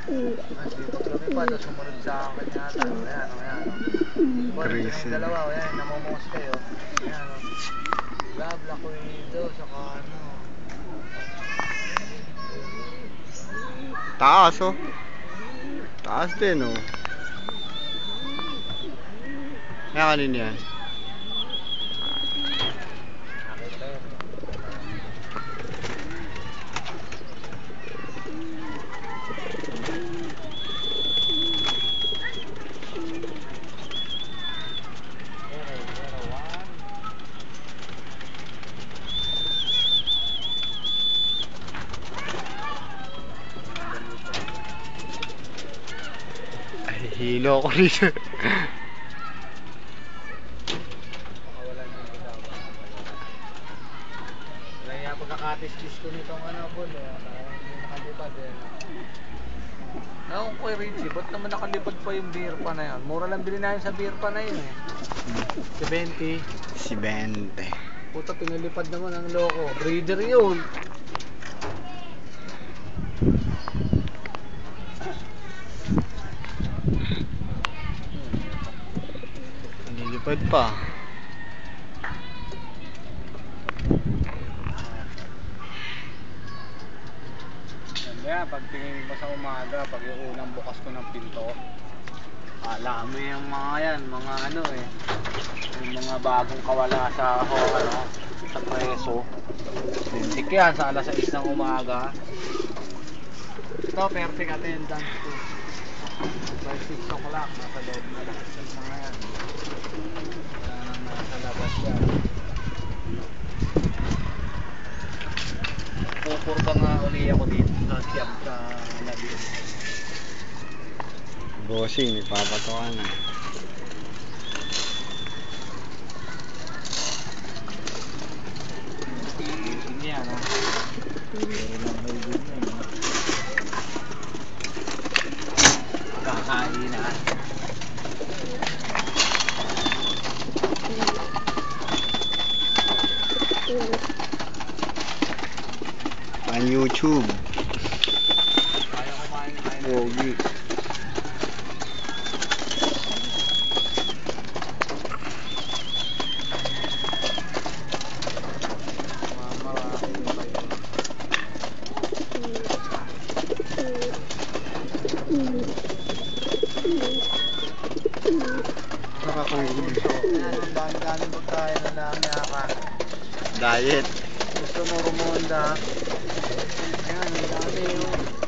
Dito lumipad, sumunod sa akin yata. Ayan, ayan. Boy, yung dalawa, ayan, namumungos kayo. Ayan, Black Widow, saka ano. Taas oh. Taas din oh. Kaya kanina yan. Ay, hilo ko rito. Pagkakatis-tis ko nitong ano po, hindi nakalipad eh. Ewan ko Richie, ba't naman nakalipad pa yung beer pa na yun? Mura lang bilhin namin sa beer pa na yun eh. Si 20. Si 20. Puta, pinalipad naman ang loko. Breeder yun. Nilipad pa. Kaya pag tingin mo sa umaga, pag yung unang bukas ko ng pinto, alam mo yung mga yan, mga ano eh, yung mga bagong kawala sa ano, sa preso. Lintik yan sa alas 6 ng umaga. Ito, perfect attendance ko. By 6 o'clock, nasa loob na lahat yung mga yan. Wala nang nasa labas yan. Pupurba nga uli ako dito sa siyam sa labis. Bossing, ipapatawa na. Tigil niya, no? Pero lang may good na yun. Kakain na. On YouTube. Kaya kumain na kayo. Pogi. Nakakanggulo. Ayan, ang dami-dami pagkain na lang yaka. Diet. Gusto mo rumonda. Ayan, ang dami yun.